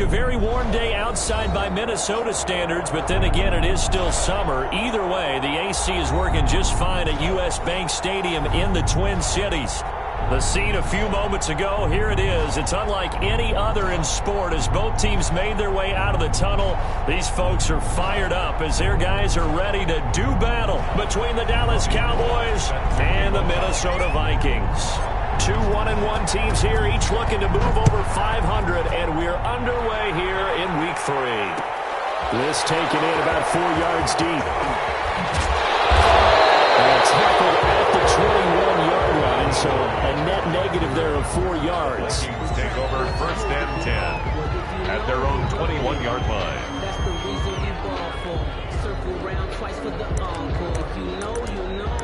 A very warm day outside by Minnesota standards, but then again, it is still summer. Either way, the AC is working just fine at U.S. Bank Stadium in the Twin Cities. The scene a few moments ago, here it is. It's unlike any other in sport as both teams made their way out of the tunnel. These folks are fired up as their guys are ready to do battle between the Dallas Cowboys and the Minnesota Vikings. Two 1-1 teams here, each looking to move over 500, and we're underway here in Week 3. This taken in about 4 yards deep. And tackled at the 21-yard line, so a net negative there of 4 yards. Vikings take over 1st and 10 at their own 21-yard line. That's the reason we ball for. Circle round twice for the encore. If you know, you know.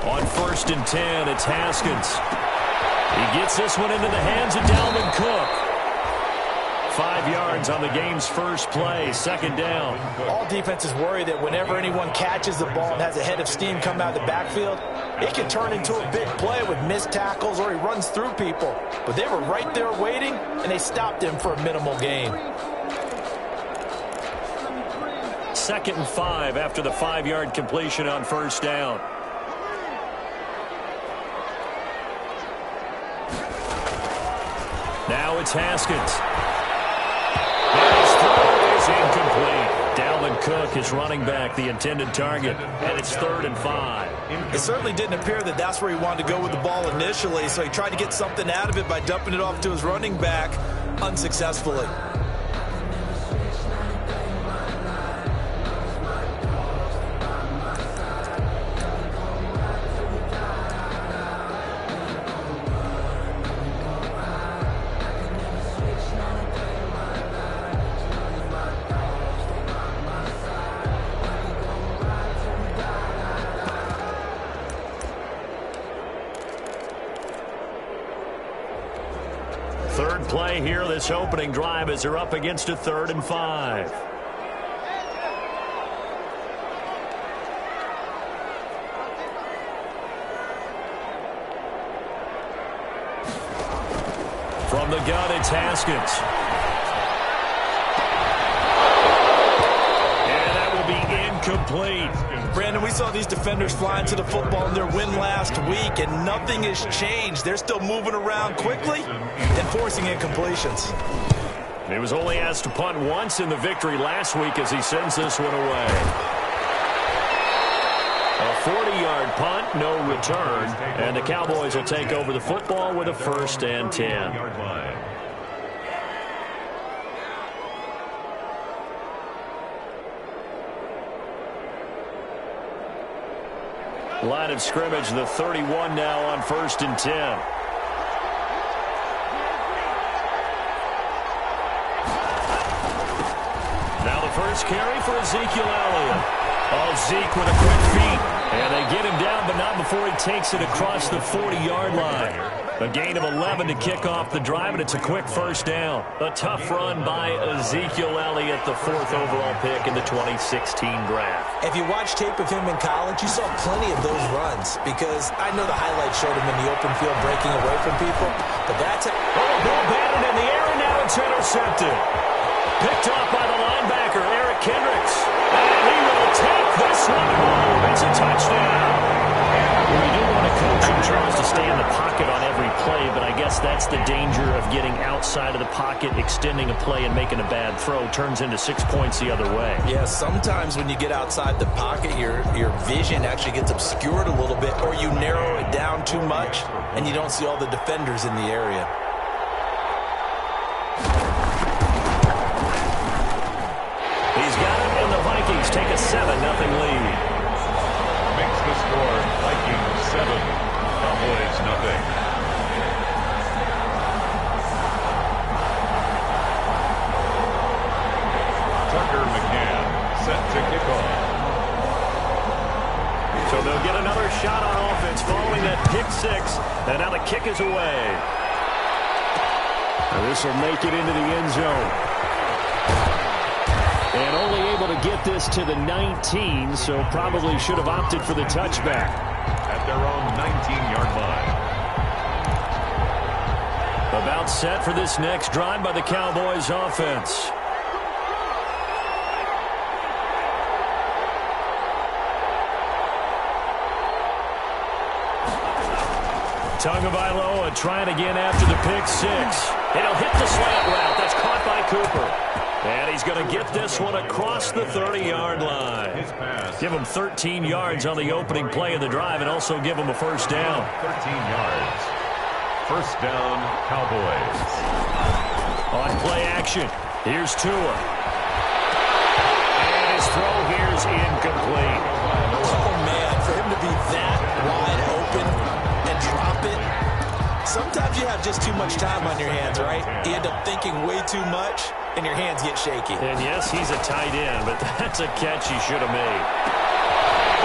On 1st and 10, it's Haskins. He gets this one into the hands of Dalvin Cook. 5 yards on the game's first play, 2nd down. All defenses worry that whenever anyone catches the ball and has a head of steam come out of the backfield, it can turn into a big play with missed tackles or he runs through people. But they were right there waiting, and they stopped him for a minimal gain. 2nd and 5 after the 5-yard completion on 1st down. Now it's Haskins. And his throw is incomplete. Dalvin Cook is running back, the intended target, and it's 3rd and 5. It certainly didn't appear that that's where he wanted to go with the ball initially, so he tried to get something out of it by dumping it off to his running back unsuccessfully. Third play here, this opening drive, as they're up against a 3rd and 5. From the gun, it's Haskins. And that will be incomplete. Brandon, we saw these defenders flying to the football in their win last week, and nothing has changed. They're still moving around quickly and forcing incompletions. He was only asked to punt once in the victory last week as he sends this one away. A 40-yard punt, no return, and the Cowboys will take over the football with a 1st and 10. Line of scrimmage, the 31 now on 1st and 10. Now the first carry for Ezekiel Elliott. Oh, Zeke with a quick feet. And they get him down, but not before he takes it across the 40-yard line. A gain of 11 to kick off the drive, and it's a quick 1st down. A tough run by Ezekiel Elliott, the 4th overall pick in the 2016 draft. If you watch tape of him in college, you saw plenty of those runs because I know the highlights showed him in the open field breaking away from people, but that's it. Oh, ball batted in the air, and now it's intercepted. Picked off by the linebacker, Eric Kendricks. And he will take this one home. It's a touchdown. We do want a coach who tries to stay in the pocket on every play, but I guess that's the danger of getting outside of the pocket, extending a play, and making a bad throw. Turns into 6 points the other way. Yeah, sometimes when you get outside the pocket, your vision actually gets obscured a little bit, or you narrow it down too much, and you don't see all the defenders in the area. He's got it, and the Vikings take a 7-0 lead. Makes the score Vikings 7, Cowboys nothing. set to kick off. So they'll get another shot on offense following that pick six. And now the kick is away. And this will make it into the end zone. And only able to get this to the 19, so probably should have opted for the touchback. At their own 19-yard line. About set for this next drive by the Cowboys offense. Tagovailoa trying again after the pick six. It'll hit the slant route. That's caught by Cooper. And he's going to get this one across the 30-yard line. Give him 13 yards on the opening play of the drive and also give him a first down. 13 yards. First down, Cowboys. On play action, here's Tua. And his throw here's incomplete. Oh, man, for him to be that wide open and drop it. Sometimes you have just too much time on your hands, right? You end up thinking way too much, and your hands get shaky. And yes, he's a tight end, but that's a catch he should have made.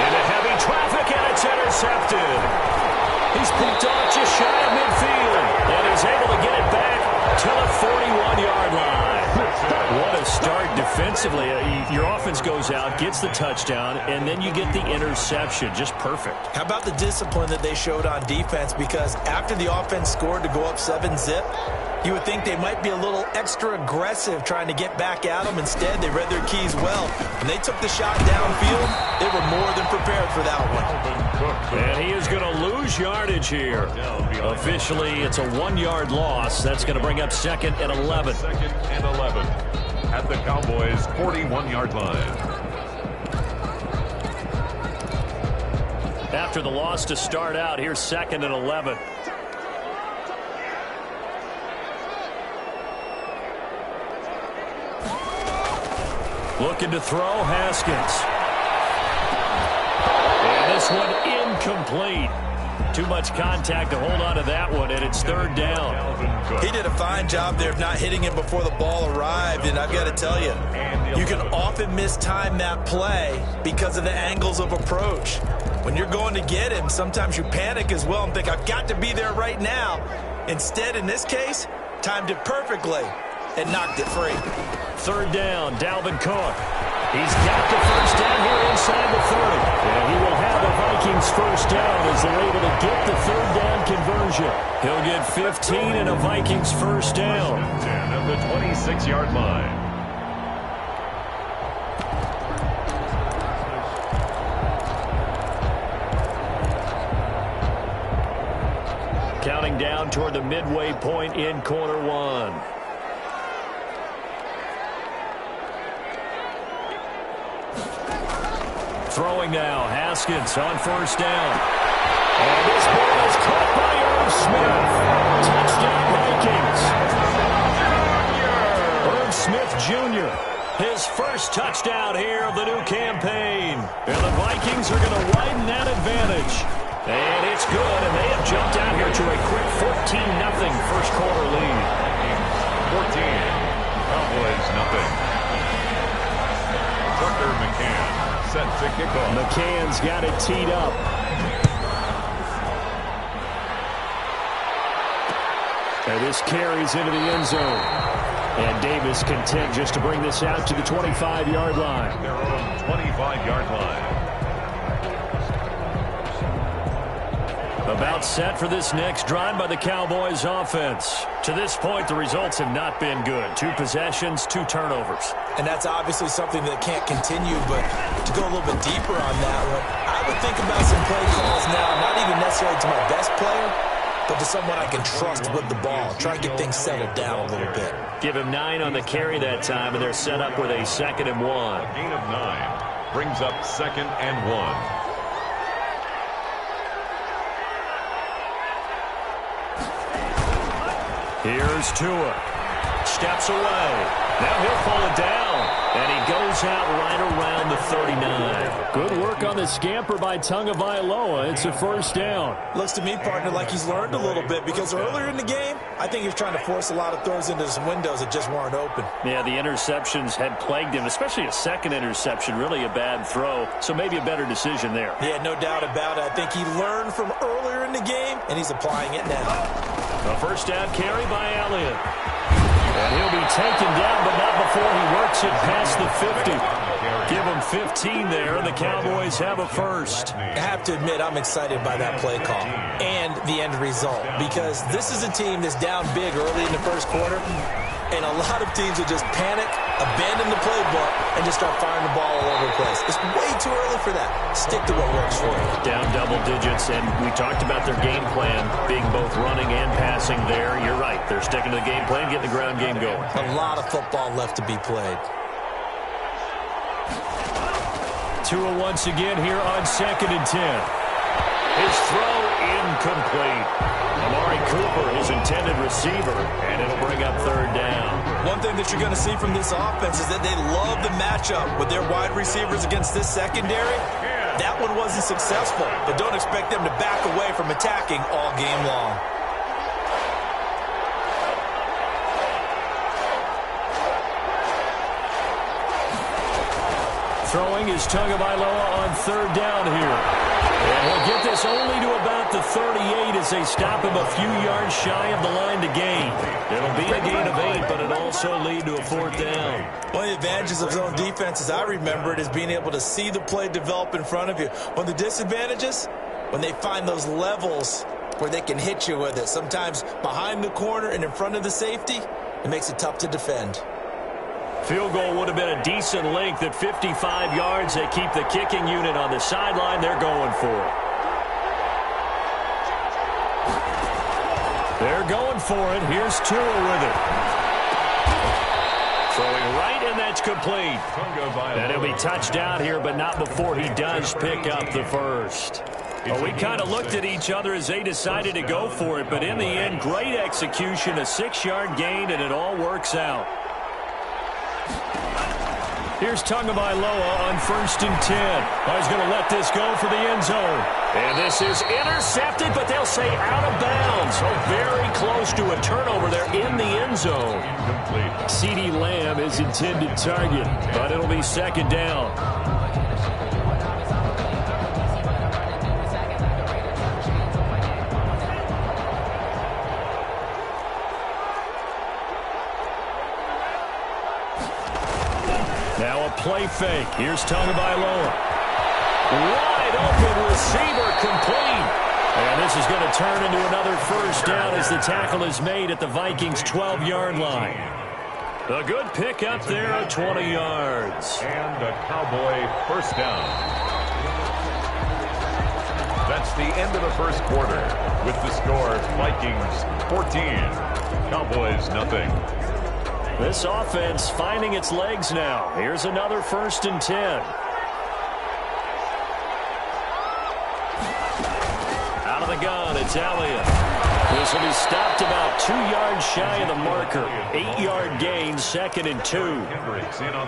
Into heavy traffic, and it's intercepted. He's picked off just shy of midfield, and he's able to get it back to the 41-yard line. What a start defensively. Your offense goes out, gets the touchdown, and then you get the interception. Just perfect. How about the discipline that they showed on defense? Because after the offense scored to go up 7-zip, you would think they might be a little extra aggressive trying to get back at them. Instead, they read their keys well. When they took the shot downfield, they were more than prepared for that one. And he is going to lose yardage here. Officially, it's a 1-yard loss. That's going to bring up second and 11. Second and 11 at the Cowboys' 41-yard line. After the loss to start out, here's second and 11. Looking to throw, Haskins. And this one incomplete. Too much contact to hold on to that one, and it's third down. He did a fine job there of not hitting him before the ball arrived, and I've got to tell you, you can often mistime that play because of the angles of approach. When you're going to get him, sometimes you panic as well and think, I've got to be there right now. Instead, in this case, timed it perfectly and knocked it free. Third down, Dalvin Cook. He's got the first down here inside the 30. And he will have the Vikings first down as they're able to get the third down conversion. He'll get 15 and a Vikings first down. 10 at the 26-yard line. Counting down toward the midway point in quarter one. Throwing now, Haskins on first down. And this ball is caught by Irv Smith. Touchdown Vikings. Irv Smith Jr., his first touchdown here of the new campaign. And the Vikings are going to widen that advantage. And it's good, and they have jumped out here to a quick 14-0 first quarter lead. 14, Cowboys nothing. Tucker McCann set to kick off. McCann's got it teed up. And this carries into the end zone. And Davis content just to bring this out to the 25-yard line. Their own 25-yard line. About set for this next drive by the Cowboys offense. To this point, the results have not been good. 2 possessions, 2 turnovers. And that's obviously something that can't continue, but to go a little bit deeper on that one, I would think about some play calls now, not even necessarily to my best player, but to someone I can trust with the ball. Try and get things settled down a little bit. Give him 9 on the carry that time, and they're set up with a 2nd and 1. A gain of 9 brings up 2nd and 1. Here's Tua. Steps away. Now he'll pull it down. And he goes comes out right around the 39. Good work on the scamper by Tagovailoa. It's a first down. Looks to me, partner, like he's learned a little bit because earlier in the game, I think he was trying to force a lot of throws into some windows that just weren't open. Yeah, the interceptions had plagued him, especially a second interception, really a bad throw. So maybe a better decision there. Yeah, no doubt about it. I think he learned from earlier in the game, and he's applying it now. A first down carry by Elliott. And he'll be taken down, but not before he works it past the 50. Give him 15 there, and the Cowboys have a first. I have to admit, I'm excited by that play call and the end result because this is a team that's down big early in the first quarter, and a lot of teams will just panic, abandon the playbook, and just start firing the ball all over the place. It's way too early for that. Stick to what works for you. Down double digits, and we talked about their game plan being both running and passing there. You're right. They're sticking to the game plan, getting the ground game going. A lot of football left to be played. Tua once again here on 2nd and 10. His throw incomplete. Amari Cooper, his intended receiver, and it'll bring up third down. One thing that you're going to see from this offense is that they love the matchup with their wide receivers against this secondary. That one wasn't successful, but don't expect them to back away from attacking all game long. Throwing is Tagovailoa on third down here. And he'll get this only to about the 38 as they stop him a few yards shy of the line to gain. It'll be a gain of 8, but it'll also lead to a fourth down. One of the advantages of zone defense, as I remember it, is being able to see the play develop in front of you. One of the disadvantages, when they find those levels where they can hit you with it, sometimes behind the corner and in front of the safety, it makes it tough to defend. Field goal would have been a decent length at 55 yards. They keep the kicking unit on the sideline. They're going for it. They're going for it. Here's Tua with it. Throwing right, and that's complete. And he'll be touched down here, but not before he does pick up the first. Well, we kind of looked at each other as they decided to go for it, but in the end, great execution, a 6-yard gain, and it all works out. Here's Tagovailoa on 1st and 10. He's going to let this go for the end zone. And this is intercepted, but they'll say out of bounds. Oh, very close to a turnover there in the end zone. CeeDee Lamb is intended target, but it'll be 2nd down. Now a play fake. Here's Tagovailoa. Wide open receiver complete. And this is going to turn into another first down as the tackle is made at the Vikings' 12-yard line. A good pick up there at 20 yards. And a Cowboy first down. That's the end of the first quarter with the score Vikings 14, Cowboys nothing. This offense finding its legs now. Here's another 1st and 10. Out of the gun, it's Elliott. This will be stopped about 2 yards shy of the marker. 8-yard gain, 2nd and 2.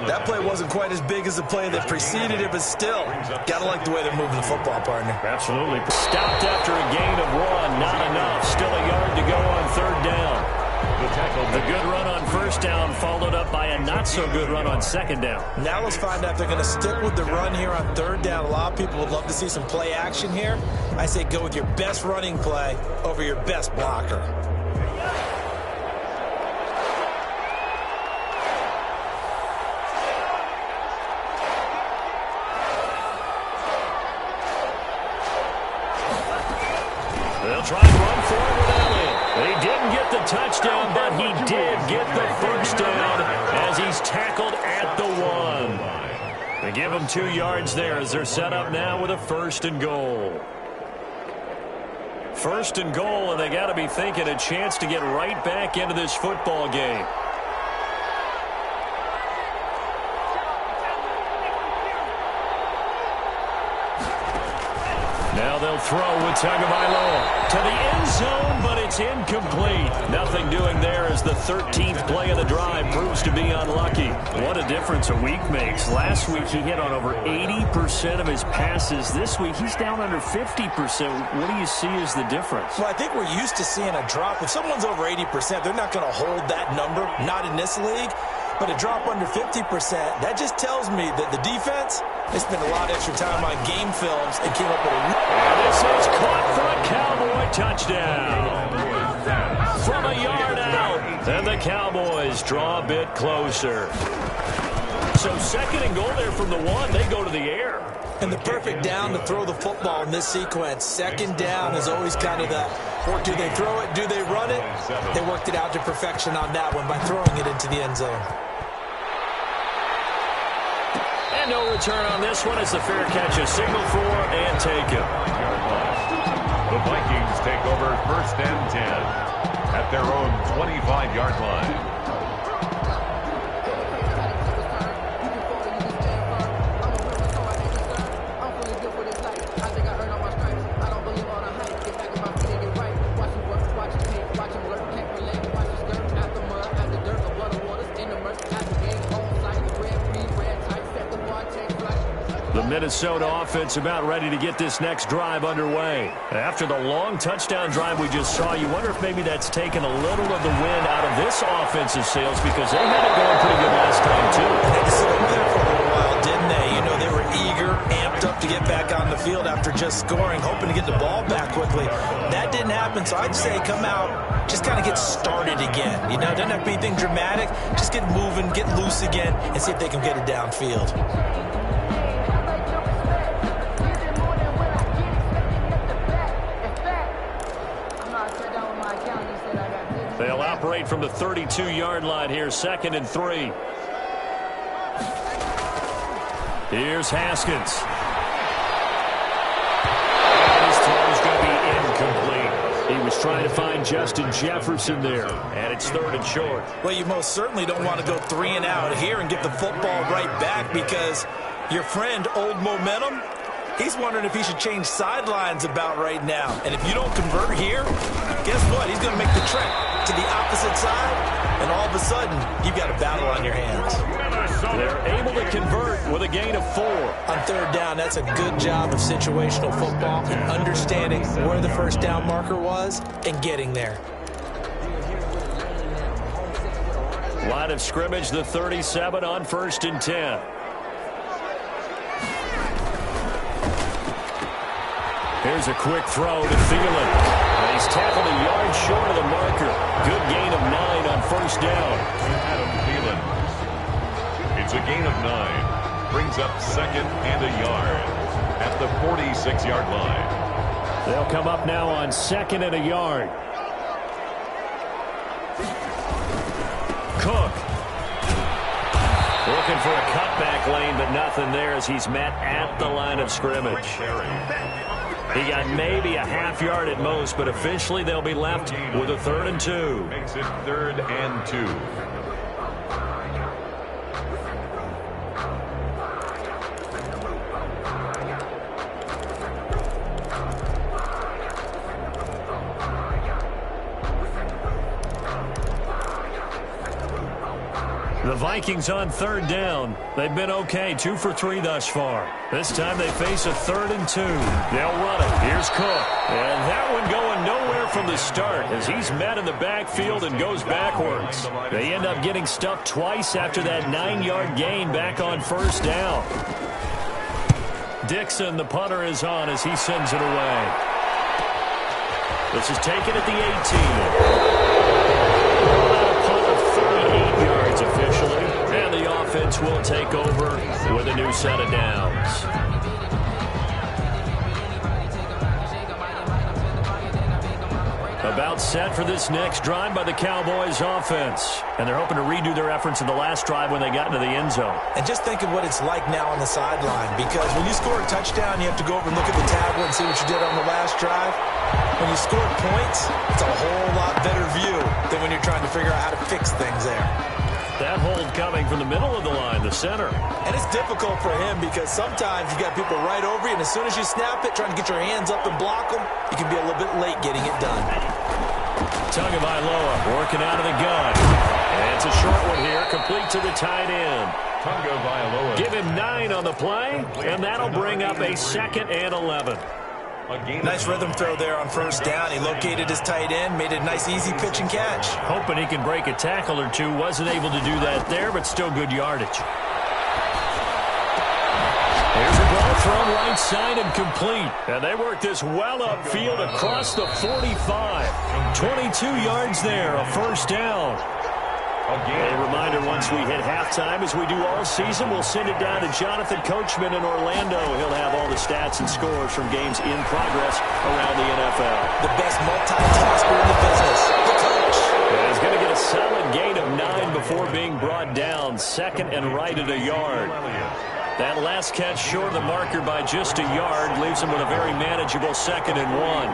That play wasn't quite as big as the play that preceded it, but still, gotta like the way they're moving the football, partner. Absolutely. Stopped after a gain of 1. Not enough. Still a yard to go on 3rd down. The good run on 1st down followed up by a not-so-good run on 2nd down. Now let's find out if they're going to stick with the run here on 3rd down. A lot of people would love to see some play action here. I say go with your best running play over your best blocker. They'll try and run for it with Elliott. They didn't get the touchdown, but he did get the first down as he's tackled at the 1. They give him 2 yards there as they're set up now with a 1st and goal. 1st and goal, and they got to be thinking a chance to get right back into this football game. Now Now they'll throw with Tagovailoa to the end zone, but it's incomplete. Nothing doing there as the 13th play of the drive proves to be unlucky. What a difference a week makes. Last week he hit on over 80% of his passes. This week he's down under 50%. What do you see as the difference? Well, I think we're used to seeing a drop. If someone's over 80%, they're not going to hold that number, not in this league. But a drop under 50%, that just tells me that the defense, they spent a lot of extra time on game films and came up with a... And this is caught for a Cowboy touchdown. From a yard out. And the Cowboys draw a bit closer. So second and goal there from the 1. They go to the air. And the perfect down to throw the football in this sequence. Second down is always kind of the... Do they throw it? Do they run it? They worked it out to perfection on that one by throwing it into the end zone. And no return on this one. It's the fair catch, a signal for and taken. The Vikings take over 1st and 10 at their own 25-yard line. Minnesota offense about ready to get this next drive underway. After the long touchdown drive we just saw, you wonder if maybe that's taken a little of the wind out of this offensive sails because they had it going pretty good last time, too. They slowed there for a little while, didn't they? You know, they were eager, amped up to get back on the field after just scoring, hoping to get the ball back quickly. That didn't happen, so I'd say come out, just kind of get started again. You know, it doesn't have to be anything dramatic. Just get moving, get loose again, and see if they can get it downfield. They'll operate from the 32-yard line here, 2nd and 3. Here's Haskins. And his throw is going to be incomplete. He was trying to find Justin Jefferson there, and it's 3rd and short. Well, you most certainly don't want to go 3 and out here and get the football right back because your friend, Old Momentum, he's wondering if he should change sidelines about right now. And if you don't convert here, guess what? He's going to make the trek to the opposite side, and all of a sudden, you've got a battle on your hands. They're able to convert with a gain of 4. On 3rd down, that's a good job of situational football, understanding where the 1st down marker was and getting there. Line of scrimmage, the 37 on 1st and 10. Here's a quick throw to Thielen. And he's tackled a yard short of the marker. Good gain of 9 on 1st down. Adam Thielen. It's a gain of 9. Brings up 2nd and a yard at the 46-yard line. They'll come up now on 2nd and a yard. Cook. Looking for a cutback lane, but nothing there as he's met at the line of scrimmage. He got maybe a half yard at most, but officially they'll be left with a 3rd and 2. Makes it 3rd and 2. The Vikings on 3rd down. They've been okay, 2 for 3 thus far. This time they face a 3rd and 2. They'll run it. Here's Cook. And that one going nowhere from the start as he's met in the backfield and goes backwards. They end up getting stuffed twice after that 9-yard gain back on 1st down. Dixon, the punter, is on as he sends it away. This is taken at the 18. Officially, and the offense will take over with a new set of downs. About set for this next drive by the Cowboys offense, and they're hoping to redo their efforts in the last drive when they got into the end zone. And just think of what it's like now on the sideline, because when you score a touchdown, you have to go over and look at the tablet and see what you did on the last drive. When you score points, it's a whole lot better view than when you're trying to figure out how to fix things there. That hold coming from the middle of the line, the center. And it's difficult for him because sometimes you got people right over you, and as soon as you snap it, trying to get your hands up and block them, you can be a little bit late getting it done. Tagovailoa working out of the gun. And it's a short one here, complete to the tight end. Tagovailoa. Give him 9 on the play, and that'll bring up a 2nd and 11. Nice rhythm throw there on first down. He located his tight end, made it a nice easy pitch and catch. Hoping he can break a tackle or two. Wasn't able to do that there, but still good yardage. Here's a ball thrown right side and complete. And they work this well upfield across the 45. 22 yards there, a first down. A reminder, once we hit halftime, as we do all season, we'll send it down to Jonathan Coachman in Orlando. He'll have all the stats and scores from games in progress around the NFL. The best multitasker in the business, the coach. And he's going to get a solid gain of 9 before being brought down. 2nd and right at a yard. That last catch short of the marker by just a yard leaves him with a very manageable 2nd and 1.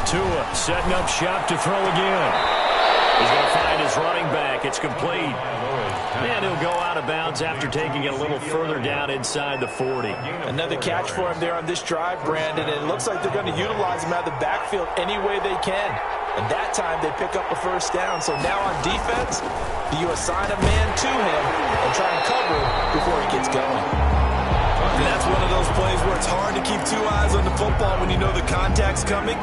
Tua setting up shop to throw again. He's going to find his running back. It's complete. And he'll go out of bounds after taking it a little further down inside the 40. Another catch for him there on this drive, Brandon, and it looks like they're going to utilize him out of the backfield any way they can. And that time they pick up a first down. So now on defense, you assign a man to him and try and cover before he gets going. And that's one of those plays where it's hard to keep 2 eyes on the football when you know the contact's coming,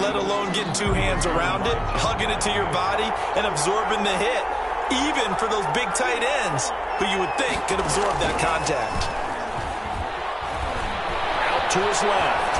let alone getting 2 hands around it, hugging it to your body, and absorbing the hit, even for those big tight ends who you would think could absorb that contact. Out to his left.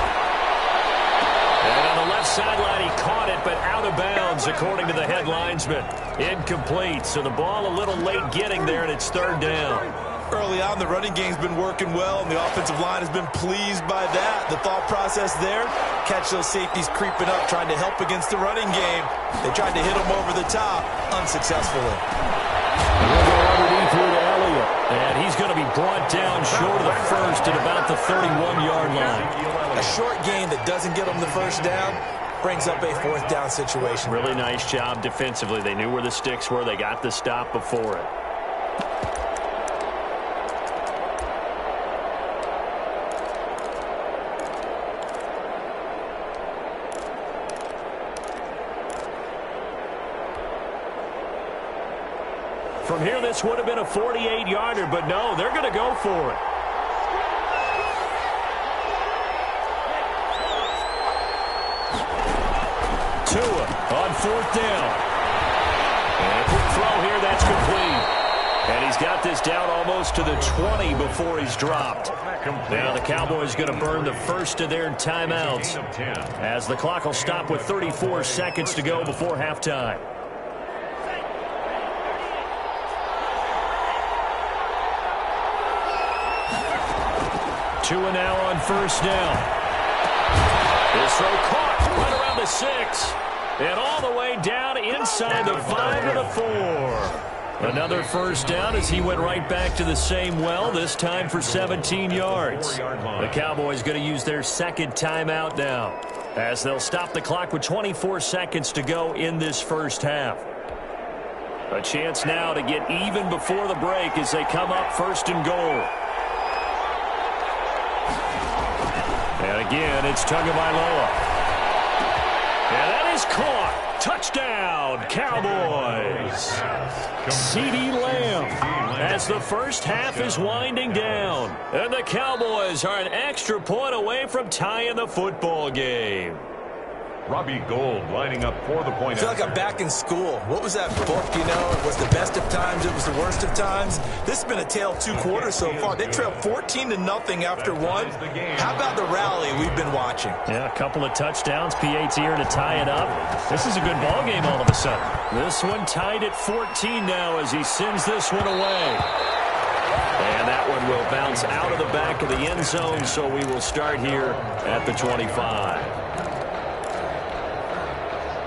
And on the left sideline, he caught it, but out of bounds, according to the head linesman. Incomplete, so the ball a little late getting there, and it's 3rd down. Early on, the running game's been working well, and the offensive line has been pleased by that. The thought process there, catch those safeties creeping up, trying to help against the running game. They tried to hit them over the top, unsuccessfully. We'll go underneath here to Elliott, and he's going to be brought down short of the first at about the 31-yard line. A short gain that doesn't get them the first down brings up a 4th down situation. Really nice job defensively. They knew where the sticks were. They got the stop before it. From here, this would have been a 48-yarder, but no, they're going to go for it. Tua on 4th down. And a quick throw here, that's complete. And he's got this down almost to the 20 before he's dropped. Now the Cowboys going to burn the first of their timeouts as the clock will stop with 34 seconds to go before halftime. Tua now on first down. This throw caught right around the 6. And all the way down inside the 5 to the 4. Another first down as he went right back to the same well, this time for 17 yards. The Cowboys going to use their 2nd timeout now as they'll stop the clock with 24 seconds to go in this first half. A chance now to get even before the break as they come up 1st and goal. And again, it's Tagovailoa. And that is caught. Touchdown, Cowboys. CeeDee Lamb as the first half is winding down. And the Cowboys are an extra point away from tying the football game. Robbie Gould lining up for the point. I feel like I'm back in school. What was that book, you know? It was the best of times. It was the worst of times. This has been a tale of 2 quarters so far. They trailed 14-0 after 1. How about the rally we've been watching? Yeah, a couple of touchdowns. PAT here to tie it up. This is a good ball game all of a sudden. This one tied at 14 now as he sends this one away. And that one will bounce out of the back of the end zone, so we will start here at the 25.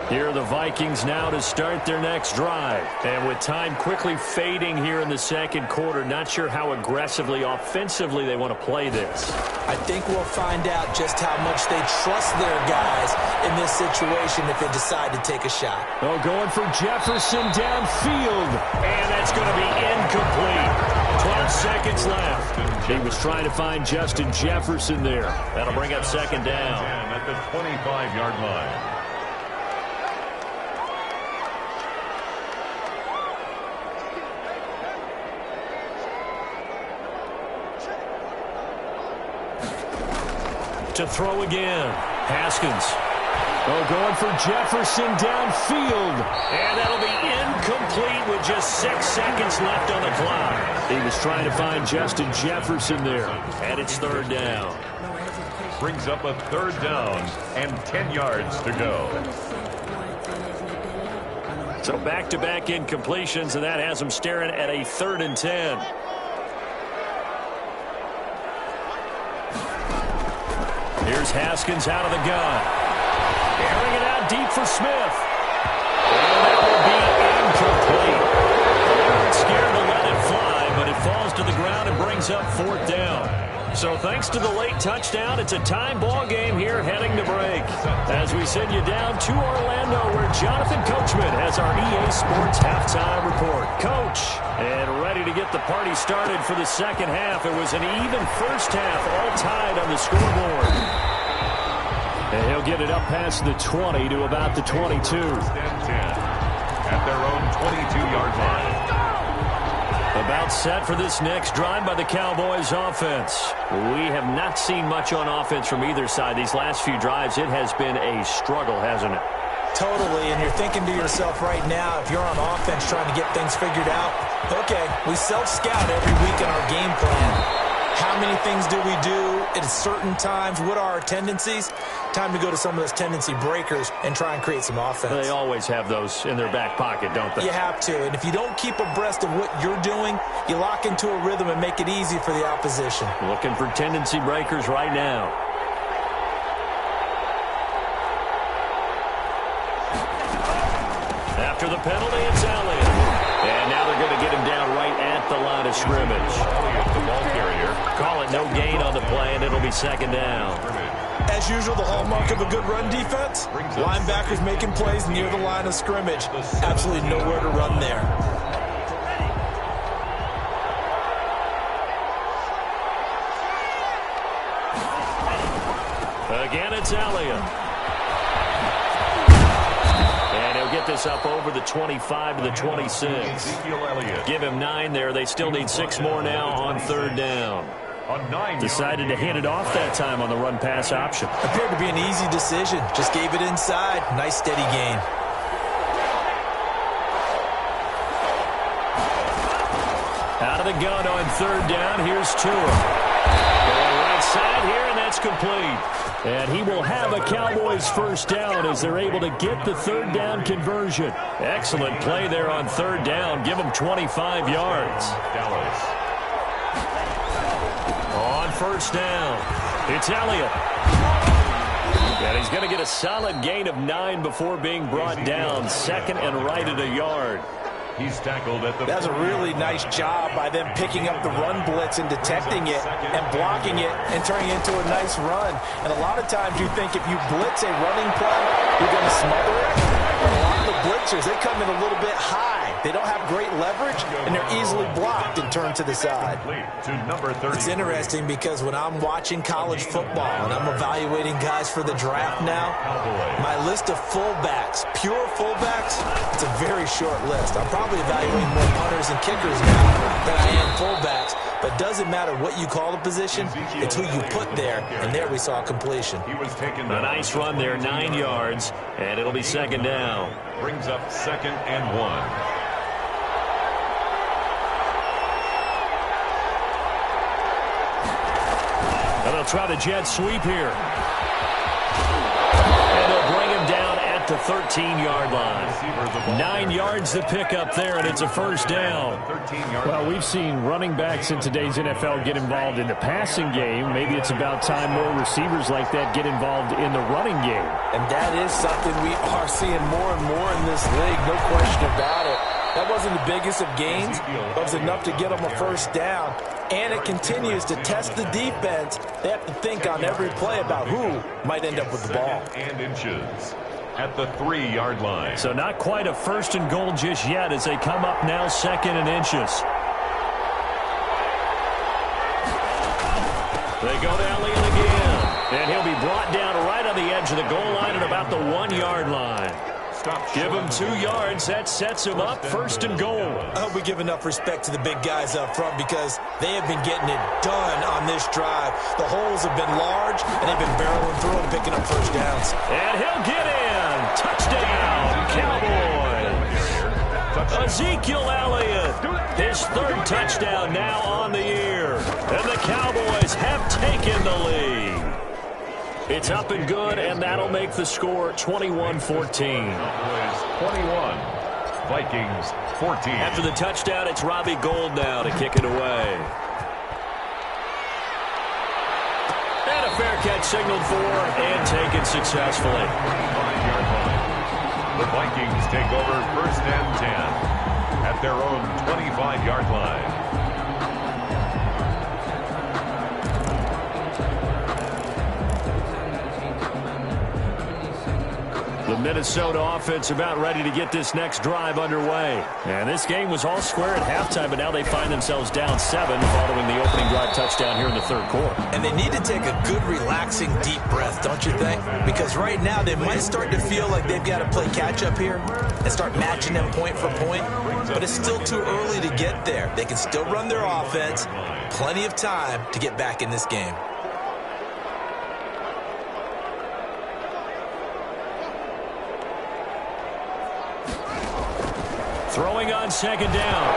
Here are the Vikings now to start their next drive. And with time quickly fading here in the second quarter, not sure how aggressively, offensively they want to play this. I think we'll find out just how much they trust their guys in this situation if they decide to take a shot. Oh, going for Jefferson downfield. And that's going to be incomplete. 12 seconds left. He was trying to find Justin Jefferson there. That'll bring up second down. At the 25-yard line. To throw again. Haskins. Oh, going for Jefferson downfield. And that'll be incomplete with just 6 seconds left on the clock. He was trying to find Justin Jefferson there. And it's third down. Brings up a third down and 10 yards to go. So back-to-back incompletions, and that has him staring at a 3rd and 10. Here's Haskins out of the gun. Airing it out deep for Smith. And that will be incomplete. Scared to let it fly, but it falls to the ground and brings up 4th down. So thanks to the late touchdown, it's a time ball game here heading to break. As we send you down to Orlando, where Jonathan Coachman has our EA Sports halftime report. Coach, and ready to get the party started for the second half. It was an even first half, all tied on the scoreboard. And he'll get it up past the 20 to about the 22. At their own 22-yard line. About set for this next drive by the Cowboys offense. We have not seen much on offense from either side. These last few drives, it has been a struggle, hasn't it? Totally, and you're thinking to yourself right now, if you're on offense trying to get things figured out, okay, we self-scout every week in our game plan. How many things do we do at certain times? What are our tendencies? Time to go to some of those tendency breakers and try and create some offense. They always have those in their back pocket, don't they? You have to, and if you don't keep abreast of what you're doing, you lock into a rhythm and make it easy for the opposition. Looking for tendency breakers right now. After the penalty, it's Elliott. And now they're going to get him down right at the line of scrimmage. The ball carrier. Call it no gain on the play, and it'll be second down. As usual, the hallmark of a good run defense, linebackers making plays near the line of scrimmage. Absolutely nowhere to run there. Again, it's Elliott. And he'll get this up over the 25 to the 26. Give him 9 there. They still need 6 more now on third down. Decided to hand it off that time on the run-pass option. Appeared to be an easy decision. Just gave it inside. Nice steady gain. Out of the gun on third down. Here's Tua. Going right side here, and that's complete. And he will have a Cowboys first down as they're able to get the third down conversion. Excellent play there on third down. Give him 25 yards. Dallas. On first down, it's Elliott. And he's going to get a solid gain of 9 before being brought down. Second and right at a yard. He's tackled at the... That's a really nice job by them picking up the run blitz and detecting it and blocking it and turning it into a nice run. And a lot of times you think if you blitz a running play, you're going to smother it. But a lot of the blitzers, they come in a little bit high. They don't have great leverage, and they're easily blocked and turned to the side. To number 30. It's interesting because when I'm watching college football and I'm evaluating guys for the draft now, my list of fullbacks, pure fullbacks, it's a very short list. I'm probably evaluating more punters and kickers now than I am fullbacks. But it doesn't matter what you call the position, it's who you put there, and there we saw completion. He was taken a nice run there, 9 yards, and it'll be second down. Brings up second and 1. And they'll try the jet sweep here. And they'll bring him down at at the 13-yard line. 9 yards to pick up there, and it's a first down. Well, we've seen running backs in today's NFL get involved in the passing game. Maybe it's about time more receivers like that get involved in the running game. And that is something we are seeing more and more in this league, no question about it. That wasn't the biggest of gains, but it was enough to get them a first down. And it continues to test the defense. They have to think on every play about who might end up with the ball. And inches at the 3-yard line. So not quite a first and goal just yet as they come up now 2nd and inches. They go to Elliott again. And he'll be brought down right on the edge of the goal line at about the 1-yard line. Give him 2 yards. That sets him up 1st and goal. I hope we give enough respect to the big guys up front because they have been getting it done on this drive. The holes have been large, and they've been barreling through and picking up first downs. And he'll get in. Touchdown, Cowboys. Ezekiel Elliott, his 3rd touchdown now on the year. And the Cowboys have taken the lead. It's up and good, and that'll make the score 21-14. 21, Vikings 14. After the touchdown, it's Robbie Gould now to kick it away. And a fair catch signaled for and taken successfully. 5-yard line. The Vikings take over 1st and 10 at their own 25-yard line. The Minnesota offense about ready to get this next drive underway. And this game was all square at halftime, but now they find themselves down 7 following the opening drive touchdown here in the 3rd quarter. And they need to take a good, relaxing, deep breath, don't you think? Because right now they might start to feel like they've got to play catch-up here and start matching them point for point. But it's still too early to get there. They can still run their offense. Plenty of time to get back in this game. Throwing on 2nd down.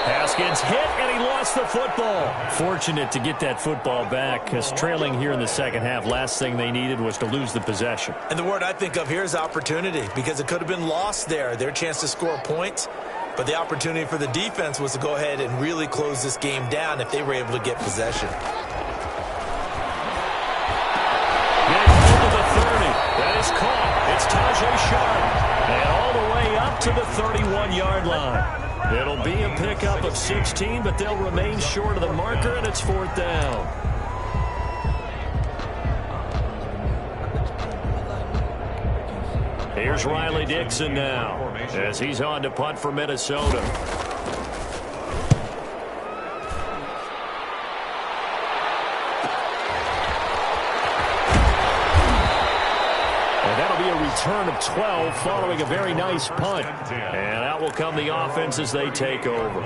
Haskins hit, and he lost the football. Fortunate to get that football back because trailing here in the 2nd half, last thing they needed was to lose the possession. And the word I think of here is opportunity because it could have been lost there. Their chance to score points. But the opportunity for the defense was to go ahead and really close this game down if they were able to get possession. Getting to the 30. That is caught. It's Tajay Sharp. And all the way up to the 31-yard line. It'll be a pickup of 16, but they'll remain short of the marker, and it's 4th down. Here's Riley Dixon now as he's on to punt for Minnesota. Return of 12 following a very nice punt. And out will come the offense as they take over.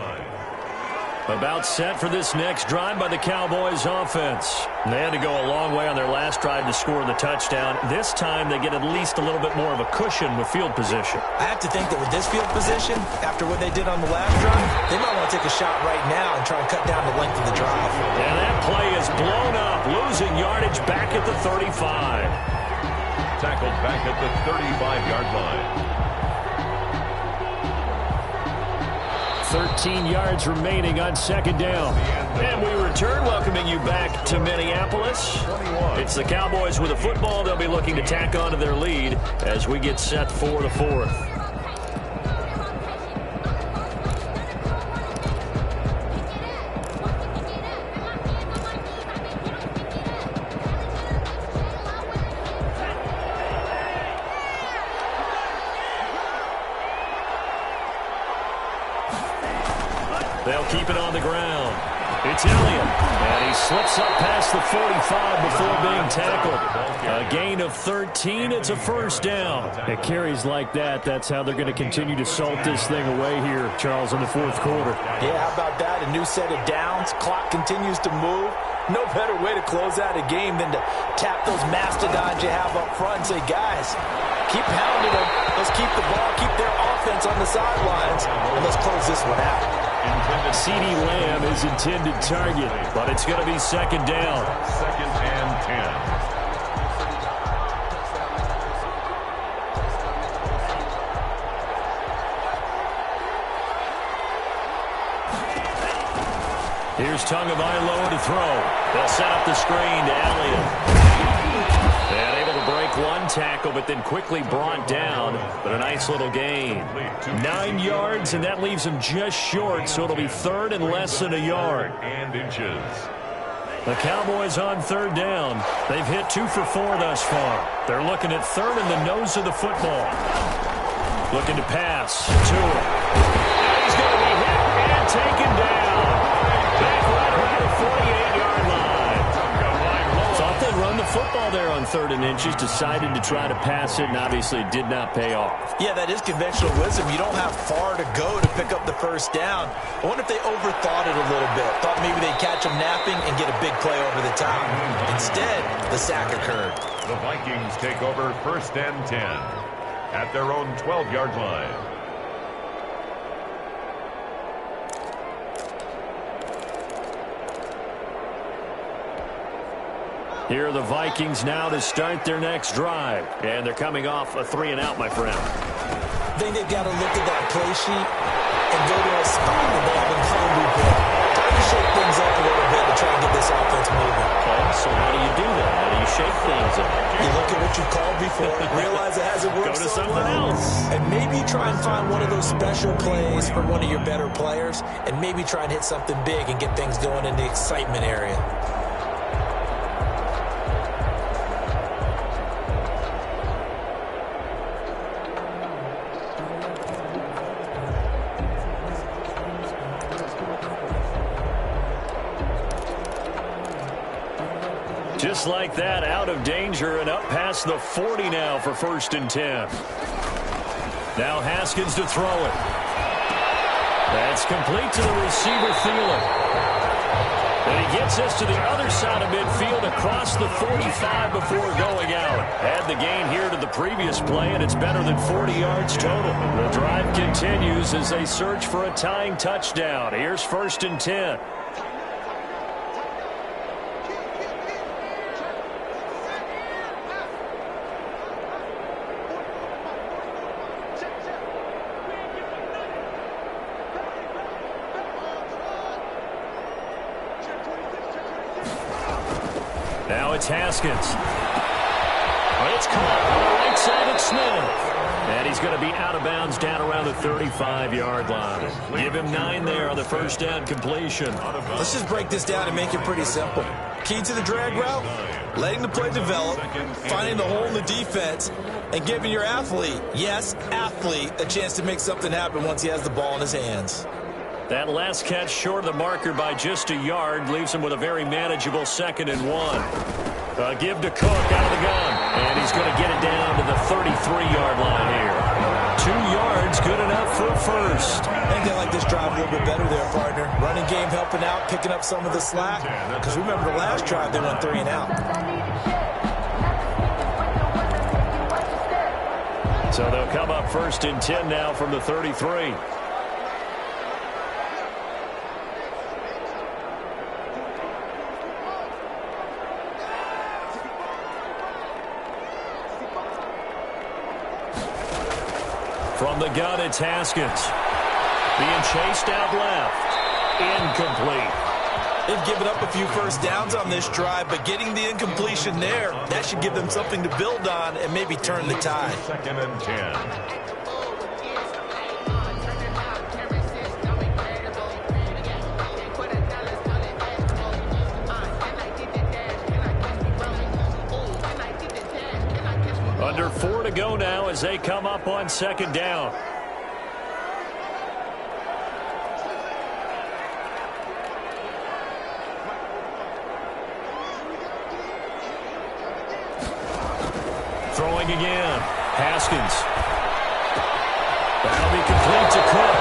About set for this next drive by the Cowboys offense. They had to go a long way on their last drive to score the touchdown. This time they get at least a little bit more of a cushion with field position. I have to think that with this field position, after what they did on the last drive, they might want to take a shot right now and try and cut down the length of the drive. And that play is blown up, losing yardage back at the 35. Tackled back at the 35-yard line. 13 yards remaining on 2nd down. And we return, welcoming you back to Minneapolis. It's the Cowboys with a football. They'll be looking to tack on to their lead as we get set for the 4th. They'll keep it on the ground. It's Elliott, and he slips up past the 45 before being tackled. A gain of 13. It's a first down. It carries like that. That's how they're going to continue to salt this thing away here, Charles, in the 4th quarter. Yeah, how about that? A new set of downs. Clock continues to move. No better way to close out a game than to tap those mastodons you have up front and say, guys, keep pounding them. Let's keep the ball, keep their offense on the sidelines, and let's close this one out. CeeDee Lamb is intended target, but it's going to be 2nd down. 2nd and 10. Here's Tagovailoa to throw. They'll set up the screen to Elliott. And able to break one tackle, but then quickly brought down. But a nice little gain. 9 yards, and that leaves him just short, so it'll be third and less than a yard. And inches. The Cowboys on third down. They've hit 2 for 4 thus far. They're looking at third in the nose of the football. Looking to pass. Tua. He's going to be hit and taken down. Back right around the 48-yard line. Thought they'd run the football there on third and inches. Decided to try to pass it, and obviously it did not pay off. Yeah, that is conventional wisdom. You don't have far to go to pick up the first down. I wonder if they overthought it a little bit. Thought maybe they'd catch him napping and get a big play over the top. Instead, the sack occurred. The Vikings take over first and 10 at their own 12-yard line. Here are the Vikings now to start their next drive. And they're coming off a 3-and-out, my friend. I think they've got to look at that play sheet and go to a spot that they haven't found before. Try to shake things up a little bit to try and get this offense moving. Okay, so how do you do that? How do you shake things up? You look at what you called before, realize it hasn't worked Go to so something well, else. and maybe try and find one of those special plays for one of your better players, and maybe try and hit something big and get things going in the excitement area. Just like that, out of danger and up past the 40 now for first and 10. Now Haskins to throw it. That's complete to the receiver, Thielen. And he gets us to the other side of midfield across the 45 before going out. Add the gain here to the previous play, and it's better than 40 yards total. The drive continues as they search for a tying touchdown. Here's first and 10. Now it's Haskins. It's caught on the right side of Smith. And he's going to be out of bounds down around the 35-yard line. Give him 9 there on the first down completion. Let's just break this down and make it pretty simple. Key to the drag route, letting the play develop, finding the hole in the defense, and giving your athlete, yes, athlete, a chance to make something happen once he has the ball in his hands. That last catch short of the marker by just a yard leaves him with a very manageable 2nd and 1. Give to Cook out of the gun, and he's going to get it down to the 33-yard line here. 2 yards, good enough for a first. I think they like this drive a little bit better there, partner. Running game helping out, picking up some of the slack. Because remember the last drive, they went 3 and out. So they'll come up first and 10 now from the 33. From the gun, it's Haskins. Being chased out left. Incomplete. They've given up a few first downs on this drive, but getting the incompletion there, that should give them something to build on and maybe turn the tide. 2nd and 10. Under 4 to go now as they come up on 2nd down. Throwing again. Haskins. That'll be complete to Cook.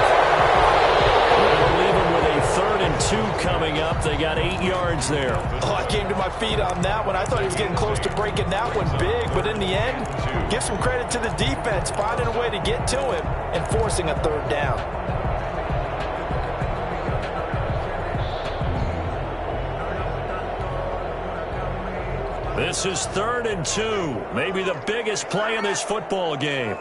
They'll leave him with a 3rd and 2 coming up. They got 8 yards there. Oh, I came to my feet on that one. I thought he was getting close to breaking that one big, but in the end, give some credit to the defense, finding a way to get to him and forcing a 3rd down. This is 3rd and 2. Maybe the biggest play in this football game.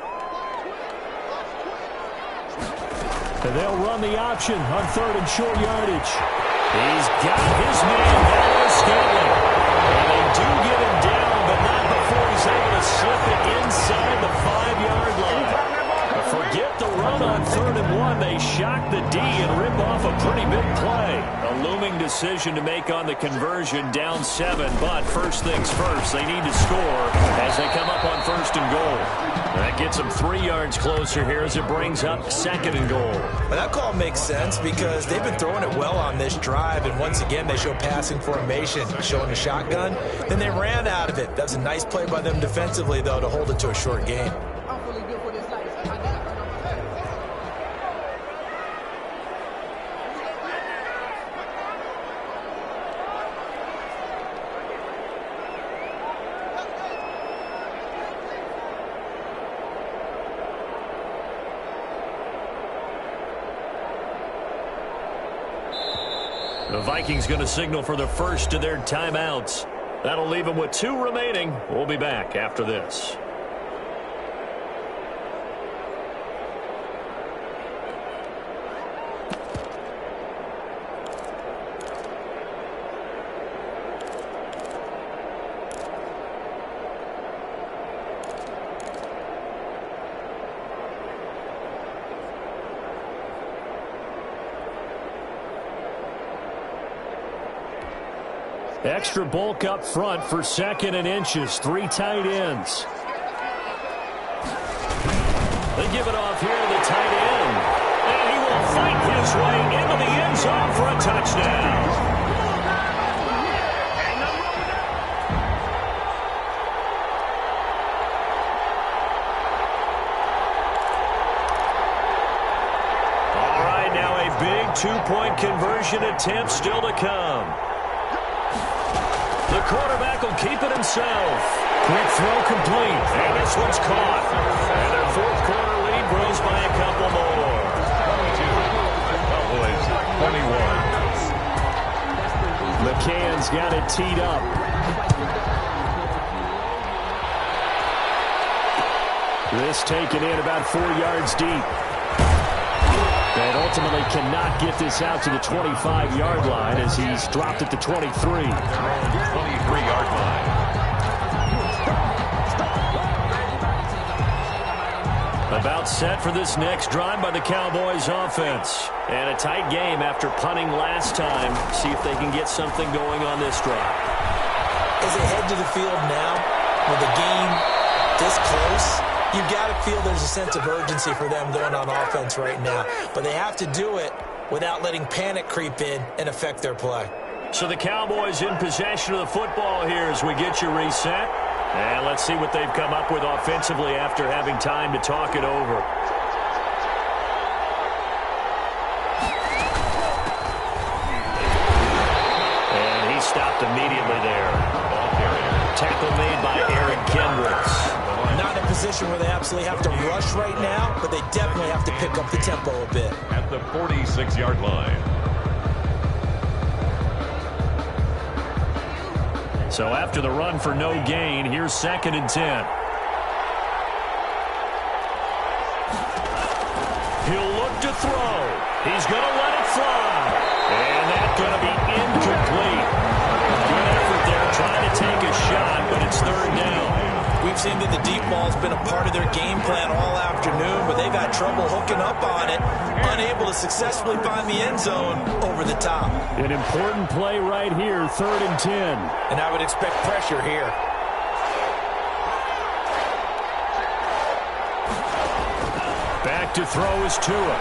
And they'll run the option on 3rd and short yardage. He's got his man, Valdes Scantling. And they do get him down, but not before he's able to slip it inside the 5-yard line. But forget the run on 3rd and 1. They shock the D and rip off a pretty big play. A looming decision to make on the conversion, down 7. But first things first, they need to score as they come up on 1st and goal. That gets them 3 yards closer here as it brings up 2nd and goal. Well, that call makes sense because they've been throwing it well on this drive, and once again they show passing formation, showing the shotgun. Then they ran out of it. That's a nice play by them defensively, though, to hold it to a short gain. The Vikings going to signal for the first of their timeouts. That'll leave them with 2 remaining. We'll be back after this. Extra bulk up front for 2nd and inches. 3 tight ends. They give it off here to the tight end. And he will fight his way into the end zone for a touchdown. All right, now a big 2-point conversion attempt still to come. The quarterback will keep it himself. Quick throw complete. And this one's caught. And their 4th quarter lead grows by a couple more. 22, Cowboys 21. McCann's got it teed up. This taken in about 4 yards deep. And ultimately cannot get this out to the 25-yard line as he's dropped at the 23. 23-yard line. About set for this next drive by the Cowboys offense. And a tight game after punting last time. See if they can get something going on this drive. As they head to the field now, with the game this close, you've got to feel there's a sense of urgency for them going on offense right now. But they have to do it without letting panic creep in and affect their play. So the Cowboys in possession of the football here as we get you reset. And let's see what they've come up with offensively after having time to talk it over. And he stopped immediately there. Tackle made by Eric Kendricks. Not in a position where they absolutely have to rush right now, but they definitely have to pick up the tempo a bit. At the 46-yard line. So after the run for no gain, here's 2nd and 10. He'll look to throw. He's going to let it fly. And that's going to be incomplete. Good effort there trying to take a shot, but it's 3rd down. We've seen that the deep ball's been a part of their game plan all afternoon, but they've had trouble hooking up on it, unable to successfully find the end zone over the top. An important play right here, 3rd and 10. And I would expect pressure here. Back to throw is Tua.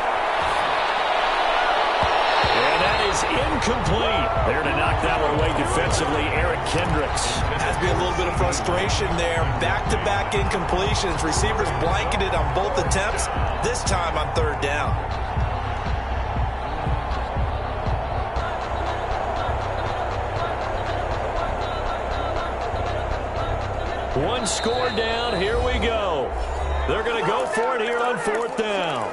And that is incomplete. There to knock that one away defensively, Eric Kendricks. Has to be a little bit of frustration there. Back-to-back incompletions. Receivers blanketed on both attempts, this time on 3rd down. One score down. Here we go. They're going to go for it here on 4th down.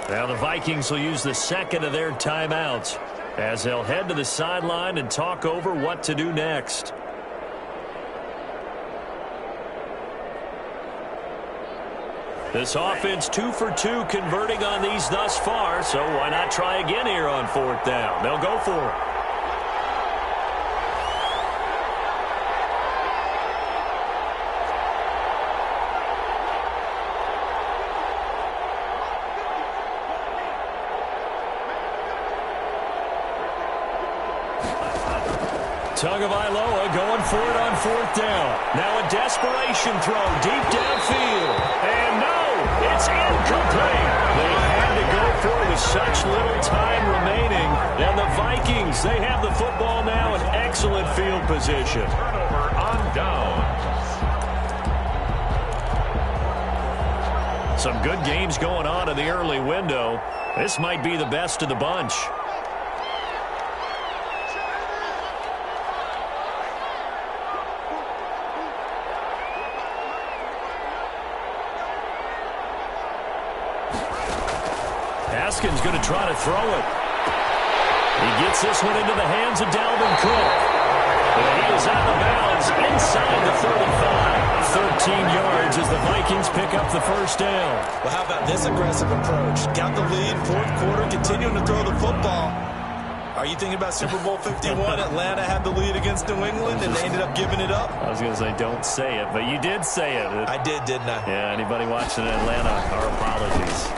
Now the Vikings will use the 2nd of their timeouts as they'll head to the sideline and talk over what to do next. This offense 2 for 2 converting on these thus far, so why not try again here on 4th down? They'll go for it. Tagovailoa going for it on 4th down. Now a desperation throw deep downfield. And no, it's incomplete. They had to go for it with such little time remaining. And the Vikings, they have the football now in excellent field position. Turnover on downs. Some good games going on in the early window. This might be the best of the bunch. Haskins going to try to throw it. He gets this one into the hands of Dalvin Cook. And he is out of bounds inside the 35. 13 yards as the Vikings pick up the first down. Well, how about this aggressive approach? Got the lead, 4th quarter, continuing to throw the football. Are you thinking about Super Bowl 51? Atlanta had the lead against New England, and they ended up giving it up? I was going to say don't say it, but you did say it. I did, didn't I? Yeah, anybody watching Atlanta, our apologies.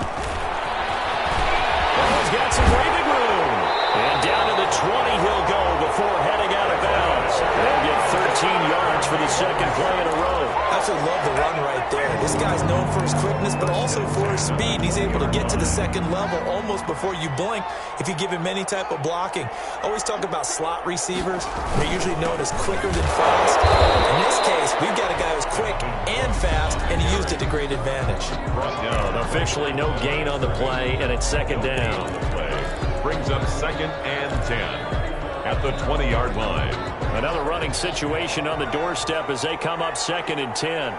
He's got some breathing room. And down to the 20 he'll go before heading out of bounds. They'll get 13 yards for the second play in a row. I absolutely love the run right there. This guy's known for his quickness, but also for his speed. He's able to get to the second level almost before you blink if you give him any type of blocking. I always talk about slot receivers. They're usually known as quicker than fast. In this case, we've got a guy who's quick and fast, and he used it to great advantage. Officially no gain on the play, and it's second down. Brings up 2nd and 10 at the 20-yard line. Another running situation on the doorstep as they come up 2nd and 10.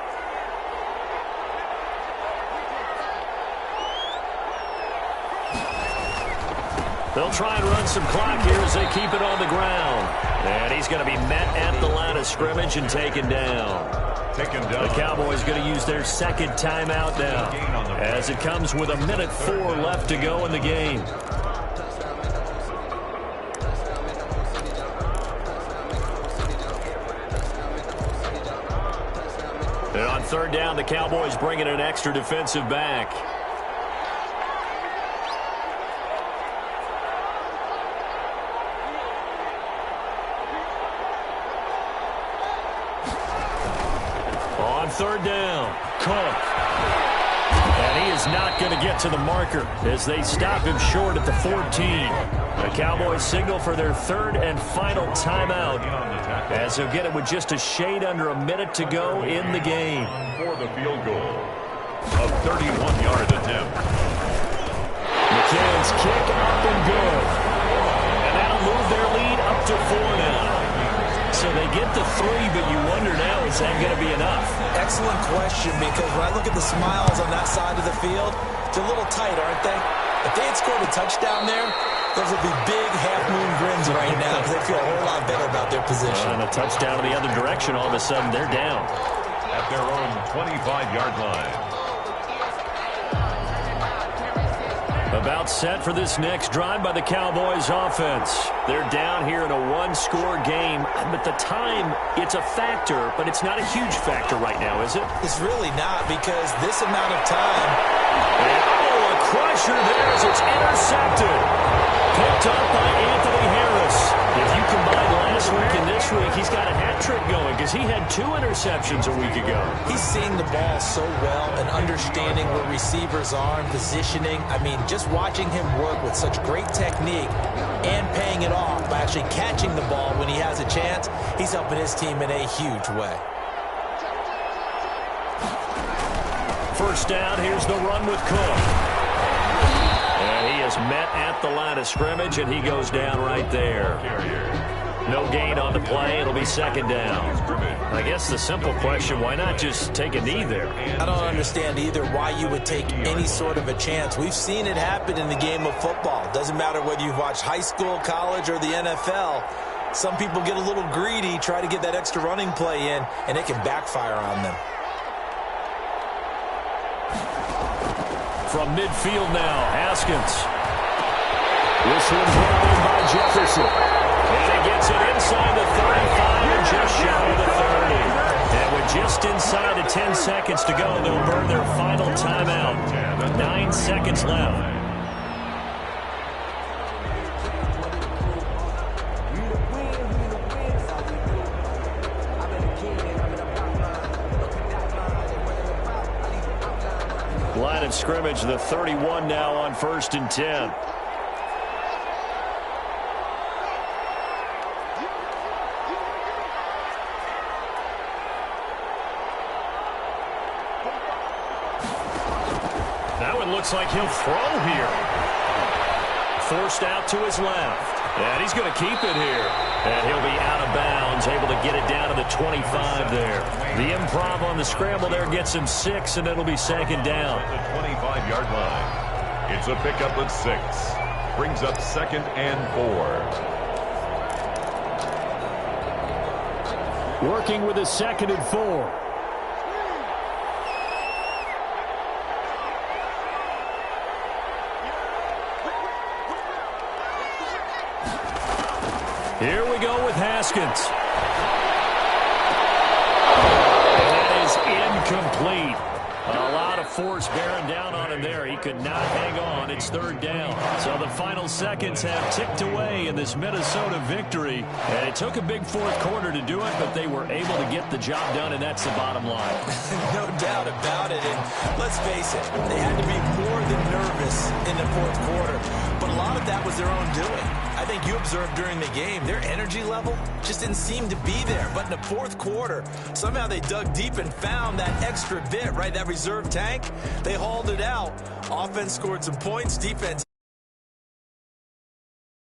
They'll try and run some clock here as they keep it on the ground. And he's going to be met at the line of scrimmage and taken down. The Cowboys going to use their second timeout now as it comes with 1:04 left to go in the game. And on 3rd down, the Cowboys bring in an extra defensive back. On 3rd down, Cook. And he is not going to get to the marker as they stop him short at the 14. The Cowboys signal for their 3rd and final timeout as they'll get it with just a shade under a minute to go in the game. For the field goal, a 31-yard attempt. McCann's kick up and good. And that'll move their lead up to 4 now. So they get the 3, but you wonder now, is that going to be enough? Excellent question, because when I look at the smiles on that side of the field, they're a little tight, aren't they? If they had scored a touchdown there, those would be big half-moon grins right now because they feel a whole lot better about their position. And a touchdown in the other direction, all of a sudden they're down. At their own 25-yard line. About set for this next drive by the Cowboys offense. They're down here in a one-score game. But the time, it's a factor, but it's not a huge factor right now, is it? It's really not, because this amount of time... Oh, a crusher there as it's intercepted. Picked up by Anthony Harris. If you combine last week and this week, he's got a hat trick going because he had 2 interceptions a week ago. He's seeing the ball so well and understanding where receivers are and positioning. I mean, just watching him work with such great technique and paying it off by actually catching the ball when he has a chance, he's helping his team in a huge way. First down, here's the run with Cook. And he is met at the line of scrimmage, and he goes down right there. No gain on the play. It'll be second down. I guess the simple question, why not just take a knee there? I don't understand either why you would take any sort of a chance. We've seen it happen in the game of football. Doesn't matter whether you've watched high school, college, or the NFL. Some people get a little greedy, try to get that extra running play in, and it can backfire on them. From midfield now, Haskins. This one brought in by Jefferson. And he gets it inside the 35 and just shy of the 30. And with just inside of 10 seconds to go, they'll burn their final timeout. 9 seconds left. Line of scrimmage, the 31 now on 1st and 10. That one looks like he'll throw here. Forced out to his left. And he's going to keep it here. And he'll be out of bounds, able to get it down to the 25 there. The improv on the scramble there gets him 6, and it'll be 2nd down. The 25-yard line. It's a pickup of 6. Brings up 2nd and 4. Working with a 2nd and 4. Here we go with Haskins. And that is incomplete. A lot of force bearing down on him there. He could not hang on. It's 3rd down. So the final seconds have ticked away in this Minnesota victory. And it took a big 4th quarter to do it, but they were able to get the job done, and that's the bottom line. No doubt about it. And let's face it, they had to be more than nervous in the 4th quarter. But a lot of that was their own doing. I think you observed during the game, their energy level just didn't seem to be there. But in the 4th quarter, somehow they dug deep and found that extra bit, right? That reserve tank. They hauled it out. Offense scored some points. Defense